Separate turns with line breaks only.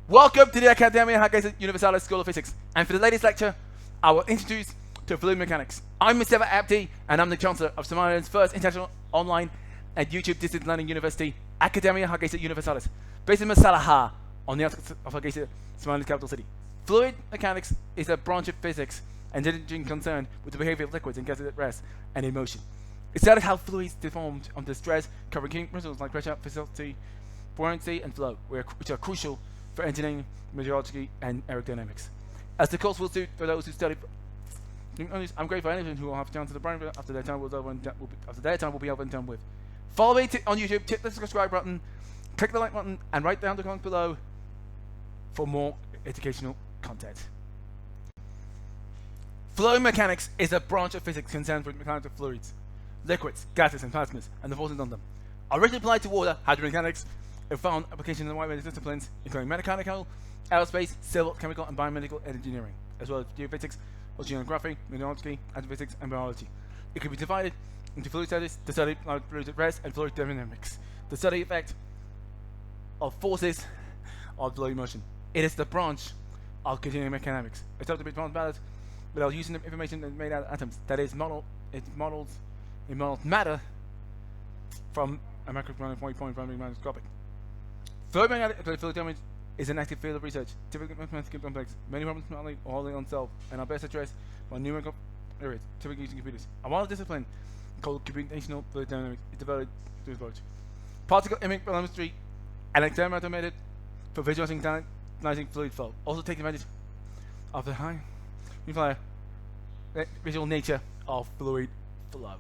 Welcome to the Academia Hargeisa Universalis School of Physics, and for the latest lecture, I will introduce to fluid mechanics. I'm Mr. Aw-Abdi, and I'm the Chancellor of Somaliland's first international online and YouTube distance learning university, Academia Hargeisa Universalis, based in Masalaha, on the outskirts of Hargeisa, Somaliland's capital city. Fluid mechanics is a branch of physics and energy concerned with the behavior of liquids and gases at rest and in motion. It studies how fluids deformed under stress, covering key principles like pressure, viscosity, buoyancy, and flow, which are crucial for engineering, meteorology, and aerodynamics. As the course will suit for those who study. I'm grateful for anyone who will have chance to the brain after their time will be over and done with. Follow me on YouTube, hit the subscribe button, click the like button, and write down the comments below for more educational content. Fluid mechanics is a branch of physics concerned with mechanics of fluids, liquids, gases, and plasmas, and the forces on them. Originally applied to water, hydrodynamics, it found applications in a wide range of disciplines, including mechanical, aerospace, civil, chemical, and biomedical engineering, as well as geophysics, oceanography, mineralogy, astrophysics, and biology. It can be divided into fluid studies, the study of fluids at rest, and fluid dynamics, the study effect of forces of fluid motion. It is the branch of continuum mechanics. It's to be balance without using the information that's made out of atoms. That is, it models matter from a macroscopic point from microscopic. Fluid dynamics is an active field of research, typically mathematically complex. Many problems not only or wholly unsolved and are best addressed by numerical areas, typically using computers. A model discipline called computational fluid dynamics is developed to approach particle image ballimetry and experimental method for visualizing and analyzing fluid flow. Also take advantage of the high visual nature of fluid flow.